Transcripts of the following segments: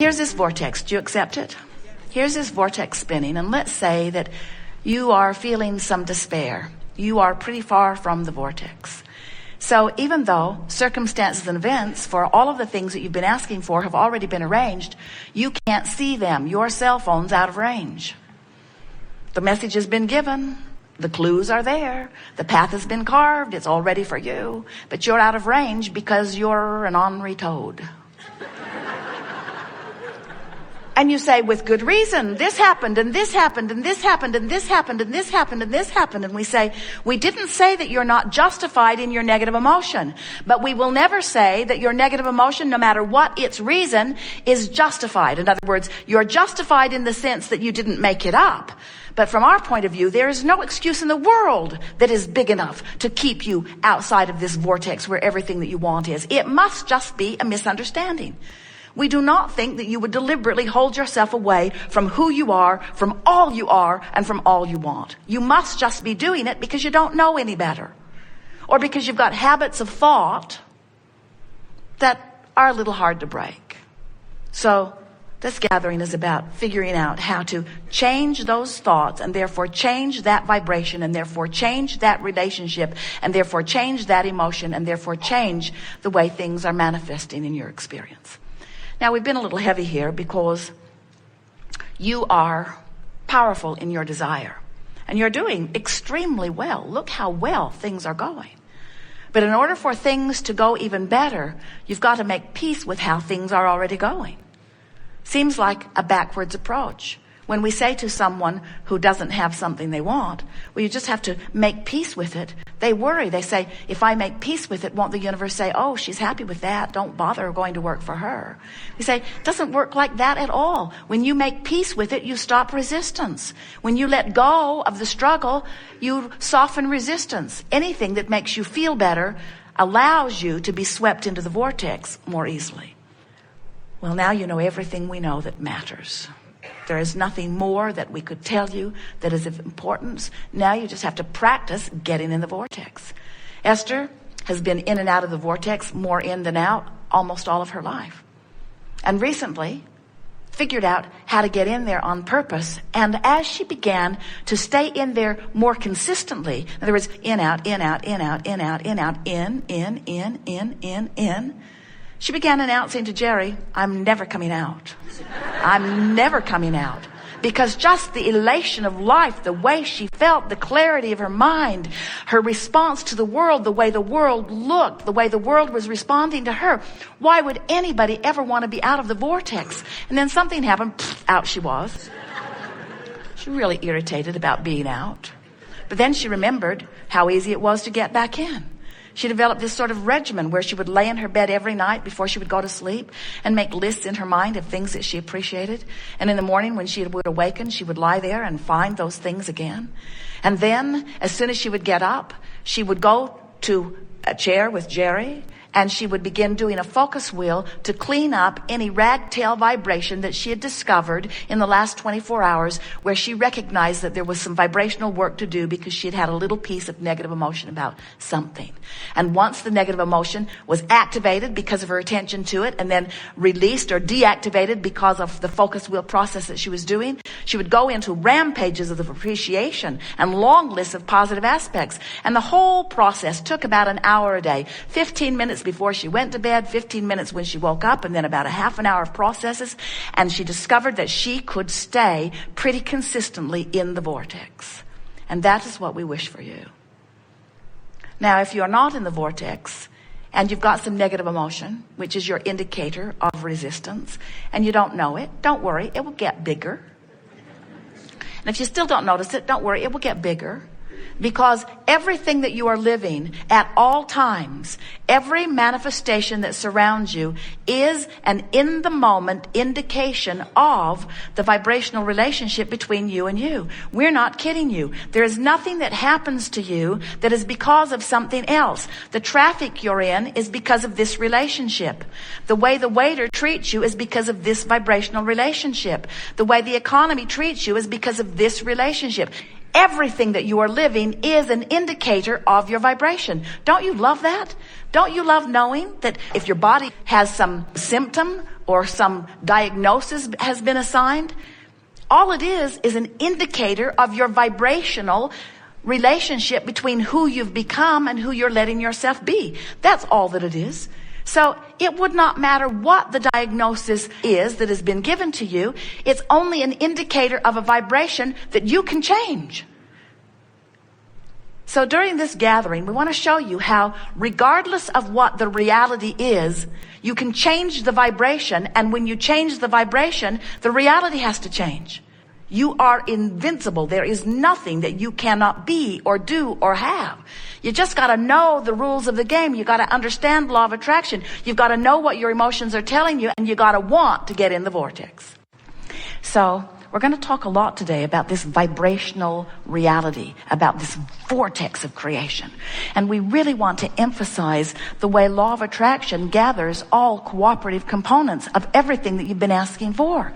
here's this vortex. Do you accept it? Here's this vortex spinning, and let's say that you are feeling some despair. You are pretty far from the vortex. So even though circumstances and events for all of the things that you've been asking for have already been arranged, you can't see them. Your cell phone's out of range. The message has been given. The clues are there. The path has been carved. It's all ready for you. But you're out of range because you're an ornery toad. And you say, with good reason, this happened, and this happened, and this happened, and this happened, and this happened, and this happened. And we say, we didn't say that you're not justified in your negative emotion. But we will never say that your negative emotion, no matter what its reason, is justified. In other words, you're justified in the sense that you didn't make it up. But from our point of view, there is no excuse in the world that is big enough to keep you outside of this vortex where everything that you want is. It must just be a misunderstanding. We do not think that you would deliberately hold yourself away from who you are, from all you are, and from all you want. You must just be doing it because you don't know any better. Or because you've got habits of thought that are a little hard to break. So this gathering is about figuring out how to change those thoughts and therefore change that vibration and therefore change that relationship and therefore change that emotion and therefore change the way things are manifesting in your experience. Now, we've been a little heavy here because you are powerful in your desire. And you're doing extremely well. Look how well things are going. But in order for things to go even better, you've got to make peace with how things are already going. Seems like a backwards approach. When we say to someone who doesn't have something they want, well, you just have to make peace with it. They worry. They say, if I make peace with it, won't the universe say, oh, she's happy with that. Don't bother going to work for her. We say, it doesn't work like that at all. When you make peace with it, you stop resistance. When you let go of the struggle, you soften resistance. Anything that makes you feel better allows you to be swept into the vortex more easily. Well, now you know everything we know that matters. There is nothing more that we could tell you that is of importance. Now you just have to practice getting in the vortex. Esther has been in and out of the vortex, more in than out, almost all of her life. And recently figured out how to get in there on purpose. And as she began to stay in there more consistently, in other words, in, out, in, out, in, out, in, out, in, out, in, she began announcing to Jerry, I'm never coming out. I'm never coming out. Because just the elation of life, the way she felt, the clarity of her mind, her response to the world, the way the world looked, the way the world was responding to her. Why would anybody ever want to be out of the vortex? And then something happened, out she was. She really irritated about being out. But then she remembered how easy it was to get back in. She developed this sort of regimen where she would lay in her bed every night before she would go to sleep and make lists in her mind of things that she appreciated. And in the morning when she would awaken, she would lie there and find those things again. And then as soon as she would get up, she would go to a chair with Jerry and she would begin doing a focus wheel to clean up any ragtail vibration that she had discovered in the last 24 hours where she recognized that there was some vibrational work to do because she had had a little piece of negative emotion about something. And once the negative emotion was activated because of her attention to it and then released or deactivated because of the focus wheel process that she was doing, she would go into rampages of appreciation and long lists of positive aspects. And the whole process took about an hour a day, 15 minutes before she went to bed, 15 minutes when she woke up, and then about a half an hour of processes. And she discovered that she could stay pretty consistently in the vortex. And that is what we wish for you. Now, if you're not in the vortex and you've got some negative emotion, which is your indicator of resistance, and you don't know it, don't worry, it will get bigger. And if you still don't notice it, don't worry, it will get bigger. Because everything that you are living at all times, every manifestation that surrounds you is an in-the-moment indication of the vibrational relationship between you and you. We're not kidding you. There is nothing that happens to you that is because of something else. The traffic you're in is because of this relationship. The way the waiter treats you is because of this vibrational relationship. The way the economy treats you is because of this relationship. Everything that you are living is an indicator of your vibration. Don't you love that? Don't you love knowing that if your body has some symptom or some diagnosis has been assigned, all it is an indicator of your vibrational relationship between who you've become and who you're letting yourself be. That's all that it is. So it would not matter what the diagnosis is that has been given to you. It's only an indicator of a vibration that you can change. So during this gathering, we want to show you how, regardless of what the reality is, you can change the vibration. And when you change the vibration, the reality has to change. You are invincible. There is nothing that you cannot be or do or have. You just got to know the rules of the game. You got to understand law of attraction. You've got to know what your emotions are telling you, and you got to want to get in the vortex. So we're going to talk a lot today about this vibrational reality, about this vortex of creation. And we really want to emphasize the way law of attraction gathers all cooperative components of everything that you've been asking for.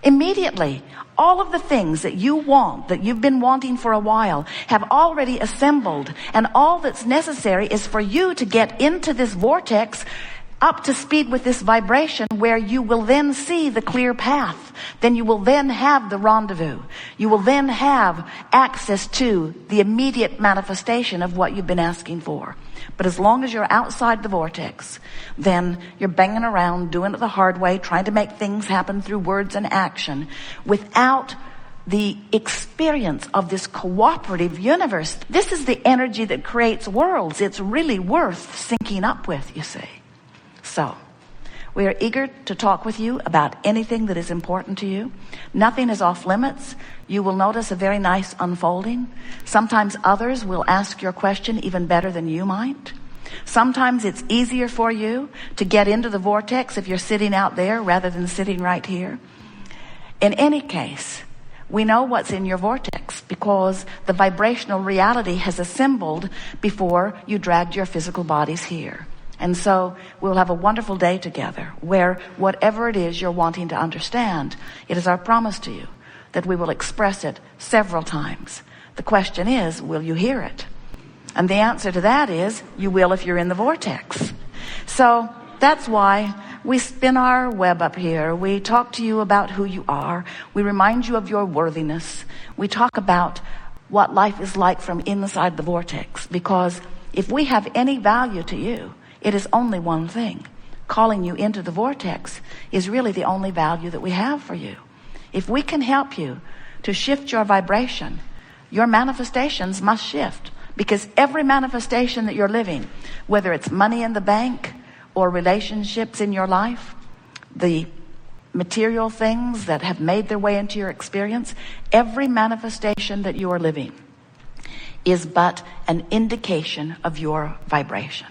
Immediately, all of the things that you want, that you've been wanting for a while, have already assembled. And all that's necessary is for you to get into this vortex, up to speed with this vibration, where you will then see the clear path. Then you will then have the rendezvous. You will then have access to the immediate manifestation of what you've been asking for. But as long as you're outside the vortex, then you're banging around, doing it the hard way, trying to make things happen through words and action, without the experience of this cooperative universe. This is the energy that creates worlds. It's really worth syncing up with, you see. So, we are eager to talk with you about anything that is important to you. Nothing is off limits. You will notice a very nice unfolding. Sometimes others will ask your question even better than you might. Sometimes it's easier for you to get into the vortex if you're sitting out there rather than sitting right here. In any case, we know what's in your vortex because the vibrational reality has assembled before you dragged your physical bodies here. And so we'll have a wonderful day together where whatever it is you're wanting to understand, it is our promise to you that we will express it several times. The question is, will you hear it? And the answer to that is, you will if you're in the vortex. So that's why we spin our web up here. We talk to you about who you are. We remind you of your worthiness. We talk about what life is like from inside the vortex. Because if we have any value to you, it is only one thing. Calling you into the vortex is really the only value that we have for you. If we can help you to shift your vibration, your manifestations must shift. Because every manifestation that you're living, whether it's money in the bank or relationships in your life, the material things that have made their way into your experience, every manifestation that you are living is but an indication of your vibration.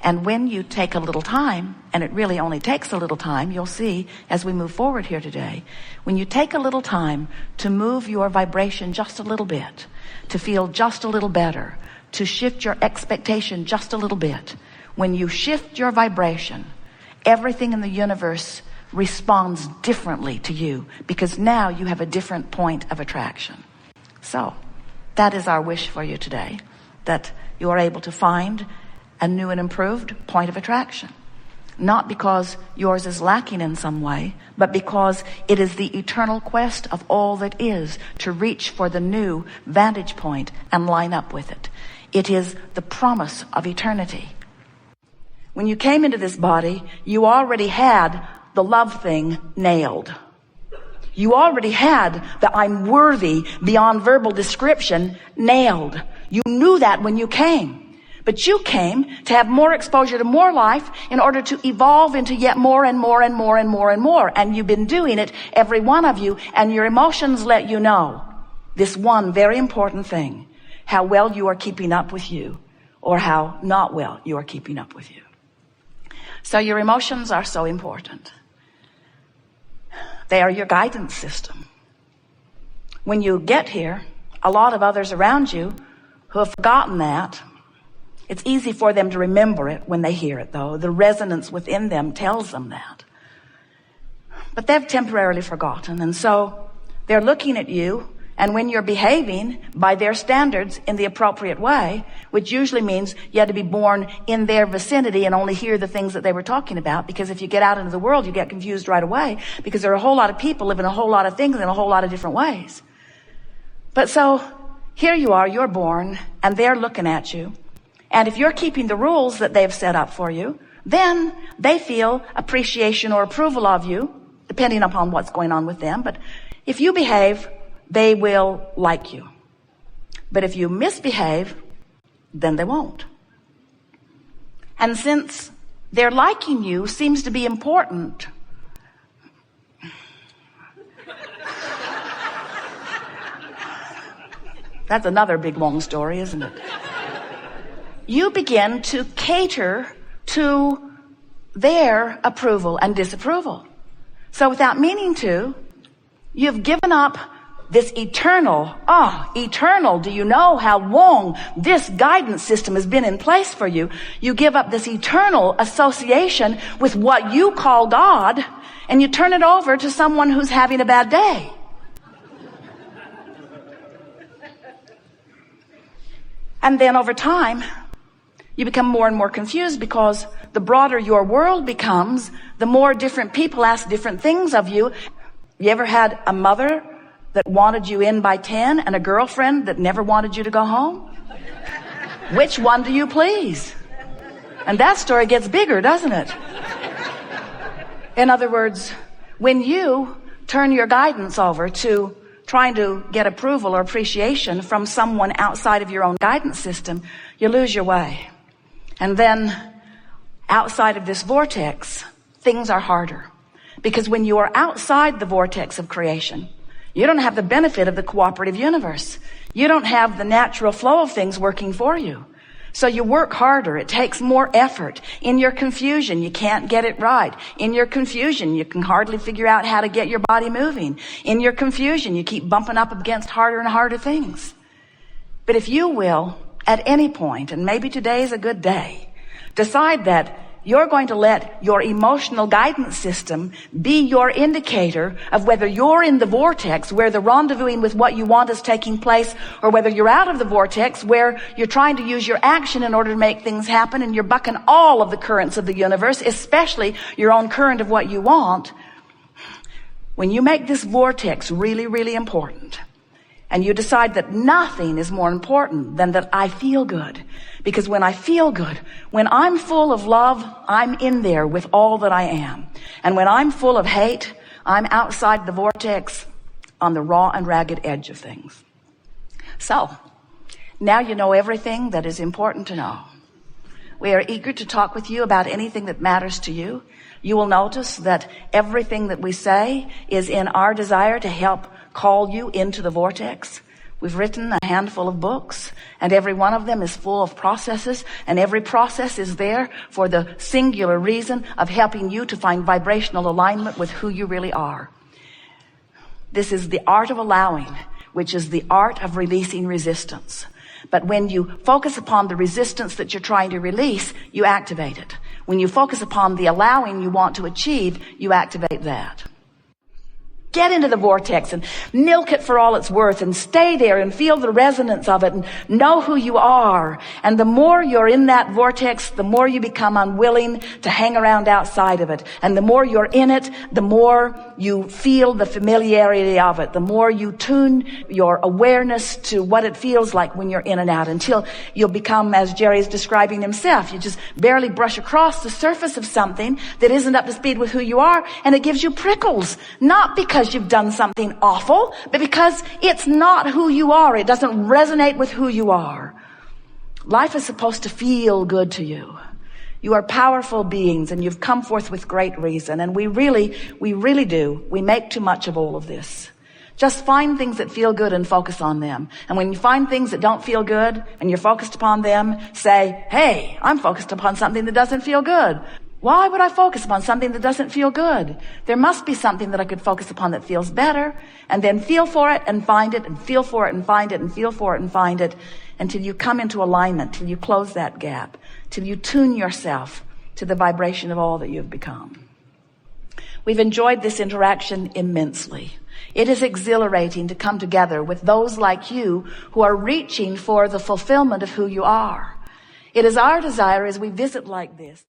And when you take a little time, and it really only takes a little time, you'll see as we move forward here today, when you take a little time to move your vibration just a little bit, to feel just a little better, to shift your expectation just a little bit, when you shift your vibration, everything in the universe responds differently to you because now you have a different point of attraction. So that is our wish for you today, that you are able to find a new and improved point of attraction. Not because yours is lacking in some way, but because it is the eternal quest of all that is to reach for the new vantage point and line up with it. It is the promise of eternity. When you came into this body, you already had the love thing nailed. You already had the I'm worthy beyond verbal description nailed. You knew that when you came. But you came to have more exposure to more life in order to evolve into yet more and more and more and more and more. And you've been doing it, every one of you, and your emotions let you know this one very important thing, how well you are keeping up with you or how not well you are keeping up with you. So your emotions are so important. They are your guidance system. When you get here, a lot of others around you who have forgotten that, it's easy for them to remember it when they hear it, though. The resonance within them tells them that. But they've temporarily forgotten. And so they're looking at you And when you're behaving by their standards in the appropriate way, which usually means you had to be born in their vicinity and only hear the things that they were talking about, because if you get out into the world, you get confused right away, because there are a whole lot of people living a whole lot of things in a whole lot of different ways. But so here you are, you're born, and they're looking at you. And if you're keeping the rules that they've set up for you, then they feel appreciation or approval of you, depending upon what's going on with them. But if you behave, they will like you. But if you misbehave, then they won't. And since their liking you seems to be important, that's another big long story, isn't it? You begin to cater to their approval and disapproval. So without meaning to, you've given up this eternal, do you know how long this guidance system has been in place for you? You give up this eternal association with what you call God, and you turn it over to someone who's having a bad day. And then over time, you become more and more confused, because the broader your world becomes, the more different people ask different things of you. You ever had a mother that wanted you in by 10 and a girlfriend that never wanted you to go home? Which one do you please? And that story gets bigger, doesn't it? In other words, when you turn your guidance over to trying to get approval or appreciation from someone outside of your own guidance system, you lose your way. And then outside of this vortex, things are harder. Because when you are outside the vortex of creation, you don't have the benefit of the cooperative universe. You don't have the natural flow of things working for you. So you work harder. It takes more effort. In your confusion, you can't get it right. In your confusion, you can hardly figure out how to get your body moving. In your confusion, you keep bumping up against harder and harder things. But if you will, at any point, and maybe today is a good day, decide that you're going to let your emotional guidance system be your indicator of whether you're in the vortex where the rendezvousing with what you want is taking place, or whether you're out of the vortex where you're trying to use your action in order to make things happen, and you're bucking all of the currents of the universe, especially your own current of what you want. When you make this vortex really, really important, and you decide that nothing is more important than that I feel good. Because when I feel good, when I'm full of love, I'm in there with all that I am. And when I'm full of hate, I'm outside the vortex on the raw and ragged edge of things. So, now you know everything that is important to know. We are eager to talk with you about anything that matters to you. You will notice that everything that we say is in our desire to help call you into the vortex. We've written a handful of books, and every one of them is full of processes, and every process is there for the singular reason of helping you to find vibrational alignment with who you really are. This is the art of allowing, which is the art of releasing resistance. But when you focus upon the resistance that you're trying to release, you activate it. When you focus upon the allowing you want to achieve, you activate that. Get into the vortex and milk it for all it's worth, and stay there and feel the resonance of it and know who you are. And the more you're in that vortex, the more you become unwilling to hang around outside of it. And the more you're in it, the more you feel the familiarity of it. The more you tune your awareness to what it feels like when you're in and out, until you'll become, as Jerry's describing himself, you just barely brush across the surface of something that isn't up to speed with who you are, and it gives you prickles. Not because you've done something awful, but because it's not who you are. It doesn't resonate with who you are. Life is supposed to feel good to you. You are powerful beings, and you've come forth with great reason. And we really do. We make too much of all of this. Just find things that feel good and focus on them. And when you find things that don't feel good and you're focused upon them, say, hey, I'm focused upon something that doesn't feel good. Why would I focus upon something that doesn't feel good? There must be something that I could focus upon that feels better, and then feel for it and find it, and feel for it and find it, and feel for it and find it, until you come into alignment, till you close that gap, till you tune yourself to the vibration of all that you've become. We've enjoyed this interaction immensely. It is exhilarating to come together with those like you who are reaching for the fulfillment of who you are. It is our desire as we visit like this